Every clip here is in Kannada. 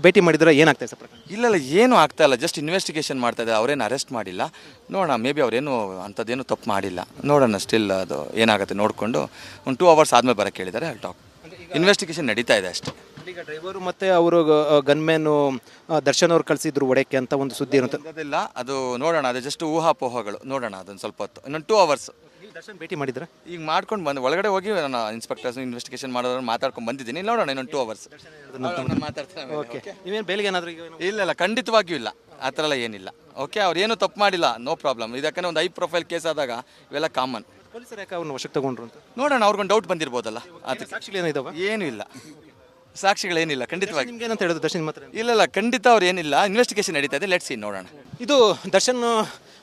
ಭೇಟಿ ಮಾಡಿದ್ರೆ ಏನಾಗ್ತದೆ ಸರ್ ಪ್ರಕರಣ? ಇಲ್ಲ ಏನೂ ಆಗ್ತಾ ಇಲ್ಲ, ಜಸ್ಟ್ ಇನ್ವೆಸ್ಟಿಗೇಷನ್ ಮಾಡ್ತಾ ಇದ್ದಾರೆ. ಅವರೇನು ಅರೆಸ್ಟ್ ಮಾಡಿಲ್ಲ. ನೋಡೋಣ, ಮೇ ಬಿ ಅವರೇನು ಅಂಥದ್ದೇನು ತಪ್ಪು ಮಾಡಿಲ್ಲ. ನೋಡೋಣ, ಸ್ಟಿಲ್ ಅದು ಏನಾಗುತ್ತೆ ನೋಡಿಕೊಂಡು ಒಂದು 2 hours ಆದಮೇಲೆ ಬರೋಕ್ಕೆ ಹೇಳಿದ್ದಾರೆ. ಅಲ್ಲಿ ಟಾಕ್ ಇನ್ವೆಸ್ಟಿಗೇಷನ್ ನಡೀತಾ ಇದೆ ಅಷ್ಟೇ. ಈಗ ಡ್ರೈವರು ಮತ್ತು ಅವರು ಗನ್ಮ್ಯಾನು ದರ್ಶನ್ ಅವ್ರು ಕಳಿಸಿದ್ರು ಒಡೆಯಕ್ಕೆ ಅಂತ ಒಂದು ಸುದ್ದಿ ಇರುತ್ತೆ. ಅದಿಲ್ಲ, ಅದು ನೋಡೋಣ, ಅದು ಜಸ್ಟ್ ಊಹಾಪೋಹಗಳು. ನೋಡೋಣ ಅದನ್ನು ಸ್ವಲ್ಪ ಹೊತ್ತು, ಇನ್ನೊಂದು 2 hours. ದರ್ಶನ್ ಭೇಟಿ ಮಾಡಿದ್ರೆ ಈಗ ಮಾಡ್ಕೊಂಡು ಬಂದು ಒಳಗಡೆ ಹೋಗಿ ನಾನು ಇನ್ಸ್ಪೆಕ್ಟರ್ಸ್ ಇನ್ವೆಸ್ಟಿಗೇಷನ್ ಮಾಡೋದನ್ನು ಮಾತಾಡ್ಕೊಂಡು ಬಂದಿದ್ದೀನಿ. ನೋಡೋಣ, ಇನ್ನೊಂದು 2 hours ಮಾತಾಡ್ತಾರೆ. ಓಕೆ, ನೀವೇನು ಬೇಲಿಗೆ ಏನಾದರೂ ಇಲ್ಲ ಖಂಡಿತವಾಗಿಯೂ ಇಲ್ಲ, ಆ ಥರ ಎಲ್ಲ ಏನಿಲ್ಲ. ಓಕೆ, ಅವ್ರೇನು ತಪ್ಪು ಮಾಡಿಲ್ಲ, ನೋ ಪ್ರಾಬ್ಲಮ್. ಇದಕ್ಕೆ ಒಂದು 5 ಪ್ರೊಫೈಲ್ ಕೇಸ್ ಆದಾಗ ಇವೆಲ್ಲ ಕಾಮನ್. ಪೊಲೀಸರು ಯಾಕೆ ಅವ್ರನ್ನ ವಶಕ್ಕೆ ತಗೊಂಡ್ರು ಅಂತ ನೋಡೋಣ, ಅವ್ರಿಗೊಂದು ಡೌಟ್ ಬಂದಿರ್ಬೋದಲ್ಲ. ಅದಕ್ಕೆ ಸಾಕ್ಷಿಗಳು ಏನಿದಾವೆ? ಏನೂ ಇಲ್ಲ, ಸಾಕ್ಷಿಗಳೇನಿಲ್ಲ ಖಂಡಿತವಾಗಿ. ನಿಮ್ಗೆ ಏನಂತ ಹೇಳೋದು ದರ್ಶನ್ ಮಾತ್ರ? ಇಲ್ಲ ಖಂಡಿತ ಅವ್ರು ಏನಿಲ್ಲ, ಇನ್ವೆಸ್ಟಿಗೇಷನ್ ನಡೀತಾ ಇದೆ. ಲೆಟ್ಸ್ ಸಿ, ನೋಡೋಣ. ಇದು ದರ್ಶನ್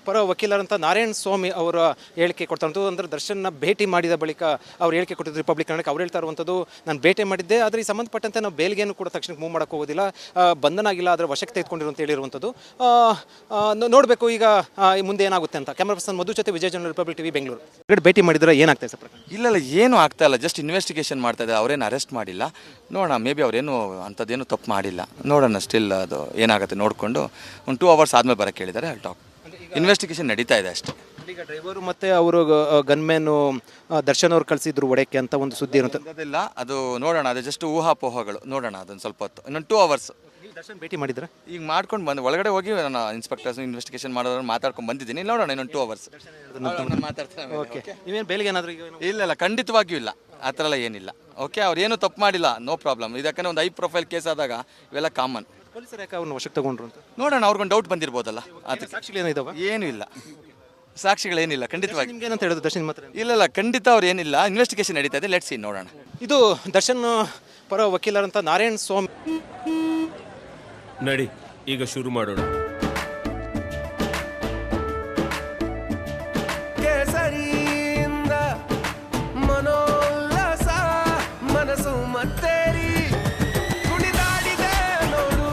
ಪರ ವಕೀಲರಂತ ನಾರಾಯಣ ಸ್ವಾಮಿ ಅವರ ಹೇಳಿಕೆ ಕೊಡ್ತಾರಂತು. ಅಂದರೆ ದರ್ಶನ್ನ ಭೇಟಿ ಮಾಡಿದ ಬಳಿಕ ಅವ್ರು ಹೇಳಿಕೆ ಕೊಟ್ಟಿದ್ದು ರಿಪಬ್ಲಿಕ್ ಕನ್ನಡಕ್ಕೆ. ಅವ್ರು ಹೇಳ್ತಾ ಇರುವಂಥದ್ದು, ನಾನು ಭೇಟಿ ಮಾಡಿದ್ದೆ, ಆದರೆ ಈ ಸಂಬಂಧಪಟ್ಟಂತೆ ನಾವು ಬೇಲ್ಗೇನು ಕೂಡ ತಕ್ಷಣಕ್ಕೆ ಮೂವ್ ಮಾಡೋಕ್ಕೆ ಹೋಗೋದಿಲ್ಲ, ಬಂಧನ ಆಗಿಲ್ಲ, ಅದರ ವಶಕ್ಕೆ ತೆಗೆದುಕೊಂಡಿರು ಅಂತ ಹೇಳಿರುವಂಥದ್ದು. ನೋಡಬೇಕು ಈಗ ಮುಂದೆ ಏನಾಗುತ್ತೆ ಅಂತ. ಕ್ಯಾಮರಾ ಪರ್ಸನ್ ಮಧು ಜೊತೆ ವಿಜಯ ಜನ, ರಿಪಬ್ಲಿಕ್ ಟಿವಿ, ಬೆಂಗಳೂರು. ಭೇಟಿ ಮಾಡಿದ್ರೆ ಏನಾಗ್ತದೆ ಸರ್ ಪ್ರಕರಣ? ಇಲ್ಲ ಏನೂ ಆಗ್ತಾ ಇಲ್ಲ, ಜಸ್ಟ್ ಇನ್ವೆಸ್ಟಿಗೇಷನ್ ಮಾಡ್ತಾ ಇದ್ದಾರೆ. ಅವರೇನು ಅರೆಸ್ಟ್ ಮಾಡಿಲ್ಲ. ನೋಡೋಣ, ಮೇ ಬಿ ಅವರೇನು ಅಂಥದ್ದೇನು ತಪ್ಪು ಮಾಡಿಲ್ಲ. ನೋಡೋಣ, ಸ್ಟಿಲ್ ಅದು ಏನಾಗುತ್ತೆ ನೋಡಿಕೊಂಡು ಒಂದು 2 hours ಆದಮೇಲೆ ಬರೋಕ್ಕೆ ಹೇಳಿದ್ದಾರೆ. ಅಲ್ಲಿ ಟಾಕ್ ಇನ್ವೆಸ್ಟಿಗೇಷನ್ ನಡೀತಾ ಇದೆ ಅಷ್ಟೇ. ಈಗ ಡ್ರೈವರು ಮತ್ತು ಅವರು ಗನ್ಮ್ಯಾನು ದರ್ಶನ್ ಅವ್ರು ಕಳಿಸಿದ್ರು ಒಡೆಯಕ್ಕೆ ಅಂತ ಒಂದು ಸುದ್ದಿ ಇರುತ್ತೆ. ಅದಿಲ್ಲ, ಅದು ನೋಡೋಣ, ಅದು ಜಸ್ಟ್ ಊಹಾಪೋಹಗಳು. ನೋಡೋಣ ಅದನ್ನು ಸ್ವಲ್ಪ ಹೊತ್ತು, ಇನ್ನೊಂದು 2 hours. ದರ್ಶನ್ ಭೇಟಿ ಮಾಡಿದ್ರೆ ಈಗ ಮಾಡ್ಕೊಂಡು ಬಂದು ಒಳಗಡೆ ಹೋಗಿ ನಾನು ಇನ್ಸ್ಪೆಕ್ಟರ್ಸ್ ಇನ್ವೆಸ್ಟಿಗೇಷನ್ ಮಾಡೋದನ್ನು ಮಾತಾಡ್ಕೊಂಡು ಬಂದಿದ್ದೀನಿ. ನೋಡೋಣ, ಇನ್ನೊಂದು 2 hours ಮಾತಾಡ್ತಾರೆ. ಓಕೆ, ನೀವೇನು ಬೇಲಿಗೆ ಏನಾದರೂ ಇಲ್ಲ ಖಂಡಿತವಾಗಿಯೂ ಇಲ್ಲ, ಆ ಥರ ಎಲ್ಲ ಏನಿಲ್ಲ. ಓಕೆ, ಅವ್ರೇನು ತಪ್ಪು ಮಾಡಿಲ್ಲ, ನೋ ಪ್ರಾಬ್ಲಮ್. ಇದಕ್ಕೆ ಒಂದು 5 ಪ್ರೊಫೈಲ್ ಕೇಸ್ ಆದಾಗ ಇವೆಲ್ಲ ಕಾಮನ್. ಪೊಲೀಸರು ಯಾಕೆ ಅವ್ರನ್ನ ವಶಕ್ಕೆ ತಗೊಂಡ್ರು ಅಂತ ನೋಡೋಣ, ಅವ್ರಿಗೊಂದು ಡೌಟ್ ಬಂದಿರ್ಬೋದಲ್ಲ. ಅದಕ್ಕೆ ಸಾಕ್ಷಿಗಳು ಏನಿದಾವೆ? ಏನೂ ಇಲ್ಲ, ಸಾಕ್ಷಿಗಳೇನಿಲ್ಲ ಖಂಡಿತವಾಗಿ. ನಿಮ್ಗೆ ಏನಂತ ಹೇಳೋದು ದರ್ಶನ್ ಮಾತ್ರ? ಇಲ್ಲ ಖಂಡಿತ ಅವ್ರು ಏನಿಲ್ಲ, ಇನ್ವೆಸ್ಟಿಗೇಷನ್ ನಡೀತಾ ಇದೆ. ಲೆಟ್ಸ್ ಸಿ, ನೋಡೋಣ. ಇದು ದರ್ಶನ್ ಪರ ವಕೀಲರಂತ ನಾರಾಯಣ ಸ್ವಾಮಿ. ನಡಿ, ಈಗ ಶುರು ಮಾಡೋಣ. ಕೇಸರಿಯಿಂದ ಮನೋಲ್ಲಾಸ ಮನಸ್ಸು ಮತ್ತೇರಿ ಕುಣಿದಾಡಿದೆ ನೋಡು,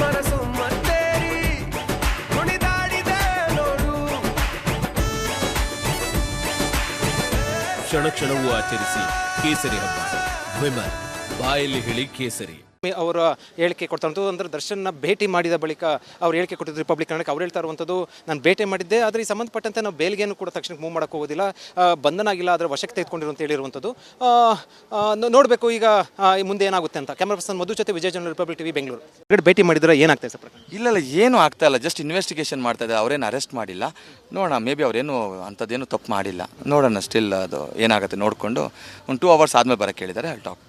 ಮನಸ್ಸು ಮತ್ತೇರಿ ಕುಣಿದಾಡಿದೆ ನೋಡು. ಕ್ಷಣ ಕ್ಷಣವೂ ಆಚರಿಸಿ ಕೇಸರಿ ಹಬ್ಬ. ವಿಮಲ್ ಬಾಯಲ್ಲಿ ಹೇಳಿ ಕೇಸರಿ. ಅವರ ಹೇಳಿಕೆ ಕೊಡ್ತಾರಂತು. ಅಂದರೆ ದರ್ಶನ್ನ ಭೇಟಿ ಮಾಡಿದ ಬಳಿಕ ಅವ್ರು ಹೇಳಿಕೆ ಕೊಟ್ಟಿದ್ದು ರಿಪಬ್ಲಿಕ್ ಕನ್ನಡಕ್ಕೆ. ಅವ್ರು ಹೇಳ್ತಾ ಇರುವಂಥದ್ದು, ನಾನು ಭೇಟಿ ಮಾಡಿದ್ದೆ, ಆದರೆ ಈ ಸಂಬಂಧಪಟ್ಟಂತೆ ನಾವು ಬೇಲ್ಗೇನು ಕೂಡ ತಕ್ಷಣಕ್ಕೆ ಮೂವ್ ಮಾಡೋಕ್ಕೆ ಹೋಗೋದಿಲ್ಲ, ಬಂಧನ ಆಗಿಲ್ಲ, ಅದರ ವಶಕ್ಕೆ ತೆಗೆದುಕೊಂಡಿರು ಅಂತ ಹೇಳಿರುವಂಥದ್ದು. ನೋಡಬೇಕು ಈಗ ಮುಂದೆ ಏನಾಗುತ್ತೆ ಅಂತ. ಕ್ಯಾಮರಾ ಪರ್ಸನ್ ಮಧು ಜೊತೆ ವಿಜಯ ಜನ, ರಿಪಬ್ಲಿಕ್ ಟಿವಿ, ಬೆಂಗಳೂರು. ಭೇಟಿ ಮಾಡಿದ್ರೆ ಏನಾಗ್ತದೆ ಸರ್ ಪ್ರಕರಣ? ಇಲ್ಲ ಏನೂ ಆಗ್ತಾ ಇಲ್ಲ, ಜಸ್ಟ್ ಇನ್ವೆಸ್ಟಿಗೇಷನ್ ಮಾಡ್ತಾ ಇದ್ದಾರೆ. ಅವರೇನು ಅರೆಸ್ಟ್ ಮಾಡಿಲ್ಲ. ನೋಡೋಣ, ಮೇ ಬಿ ಅವರೇನು ಅಂಥದ್ದೇನು ತಪ್ಪು ಮಾಡಿಲ್ಲ. ನೋಡೋಣ, ಸ್ಟಿಲ್ ಅದು ಏನಾಗುತ್ತೆ ನೋಡಿಕೊಂಡು ಒಂದು 2 hours ಆದಮೇಲೆ ಬರೋಕ್ಕೆ ಹೇಳಿದ್ದಾರೆ. ಅಲ್ಲಿ ಟಾಕ್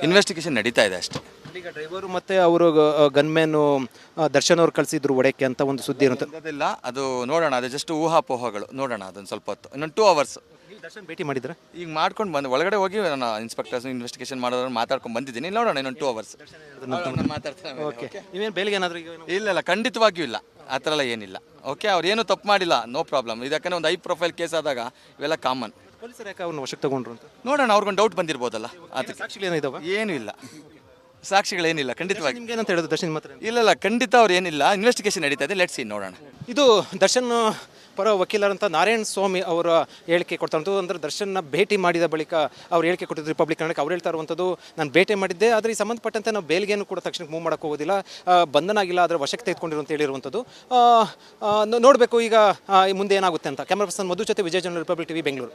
ಇನ್ವೆಸ್ಟಿಗೇಷನ್ ನಡೀತಾ ಇದೆ ಅಷ್ಟೇ. ಈಗ ಡ್ರೈವರು ಮತ್ತು ಅವರು ಗನ್ಮ್ಯಾನು ದರ್ಶನ್ ಅವ್ರು ಕಳಿಸಿದ್ರು ಒಡೆಯಕ್ಕೆ ಅಂತ ಒಂದು ಸುದ್ದಿ ಇರುತ್ತೆ. ಅದಿಲ್ಲ, ಅದು ನೋಡೋಣ, ಅದು ಜಸ್ಟ್ ಊಹಾಪೋಹಗಳು. ನೋಡೋಣ ಅದನ್ನು ಸ್ವಲ್ಪ ಹೊತ್ತು, ಇನ್ನೊಂದು 2 hours. ದರ್ಶನ್ ಭೇಟಿ ಮಾಡಿದ್ರೆ ಈಗ ಮಾಡ್ಕೊಂಡು ಬಂದು ಒಳಗಡೆ ಹೋಗಿ ನಾನು ಇನ್ಸ್ಪೆಕ್ಟರ್ಸ್ ಇನ್ವೆಸ್ಟಿಗೇಷನ್ ಮಾಡೋದನ್ನು ಮಾತಾಡ್ಕೊಂಡು ಬಂದಿದ್ದೀನಿ. ನೋಡೋಣ, ಇನ್ನೊಂದು 2 hours ಮಾತಾಡ್ತಾರೆ. ಓಕೆ, ನೀವೇನು ಬೇಲಿಗೆ ಏನಾದರೂ ಇಲ್ಲ ಖಂಡಿತವಾಗಿಯೂ ಇಲ್ಲ, ಆ ಥರ ಎಲ್ಲ ಏನಿಲ್ಲ. ಓಕೆ, ಅವ್ರೇನು ತಪ್ಪು ಮಾಡಿಲ್ಲ, ನೋ ಪ್ರಾಬ್ಲಮ್. ಇದಕ್ಕೆ ಒಂದು 5 ಪ್ರೊಫೈಲ್ ಕೇಸ್ ಆದಾಗ ಇವೆಲ್ಲ ಕಾಮನ್. ಪೊಲೀಸರು ಯಾಕೆ ಅವ್ರನ್ನ ವಶಕ್ಕೆ ತಗೊಂಡ್ರು ಅಂತ ನೋಡೋಣ, ಅವ್ರಿಗೊಂದು ಡೌಟ್ ಬಂದಿರ್ಬೋದಲ್ಲ. ಅದಕ್ಕೆ ಸಾಕ್ಷಿಗಳು ಏನಿದಾವೆ? ಏನೂ ಇಲ್ಲ, ಸಾಕ್ಷಿಗಳೇನಿಲ್ಲ ಖಂಡಿತವಾಗಿ. ನಿಮ್ಗೆ ಏನಂತ ಹೇಳೋದು ದರ್ಶನ್ ಮಾತ್ರ? ಇಲ್ಲ ಖಂಡಿತ ಅವ್ರು ಏನಿಲ್ಲ, ಇನ್ವೆಸ್ಟಿಗೇಷನ್ ನಡೀತಾ ಇದೆ. ಲೆಟ್ಸ್ ಸಿ, ನೋಡೋಣ. ಇದು ದರ್ಶನ್ ಪರ ವಕೀಲರಂತ ನಾರಾಯಣ ಸ್ವಾಮಿ ಅವರ ಹೇಳಿಕೆ ಕೊಡ್ತಾರಂತು. ಅಂದರೆ ದರ್ಶನ್ನ ಭೇಟಿ ಮಾಡಿದ ಬಳಿಕ ಅವ್ರು ಹೇಳಿಕೆ ಕೊಟ್ಟಿದ್ದು ರಿಪಬ್ಲಿಕ್ ಕನ್ನಡಕ್ಕೆ. ಅವ್ರು ಹೇಳ್ತಾ ಇರುವಂಥದ್ದು, ನಾನು ಭೇಟಿ ಮಾಡಿದ್ದೆ, ಆದರೆ ಈ ಸಂಬಂಧಪಟ್ಟಂತೆ ನಾವು ಬೇಲ್ಗೇನು ಕೂಡ ತಕ್ಷಣಕ್ಕೆ ಮೂವ್ ಮಾಡೋಕ್ಕೆ ಹೋಗೋದಿಲ್ಲ, ಬಂಧನ ಆಗಿಲ್ಲ, ಅದರ ವಶಕ್ಕೆ ತೆಗೆದುಕೊಂಡಿರು ಅಂತ ಹೇಳಿರುವಂಥದ್ದು. ನೋಡಬೇಕು ಈಗ ಮುಂದೆ ಏನಾಗುತ್ತೆ ಅಂತ. ಕ್ಯಾಮರಾ ಪರ್ಸನ್ ಮಧು ಜೊತೆ ವಿಜಯ ಜನ, ರಿಪಬ್ಲಿಕ್ ಟಿವಿ, ಬೆಂಗಳೂರು.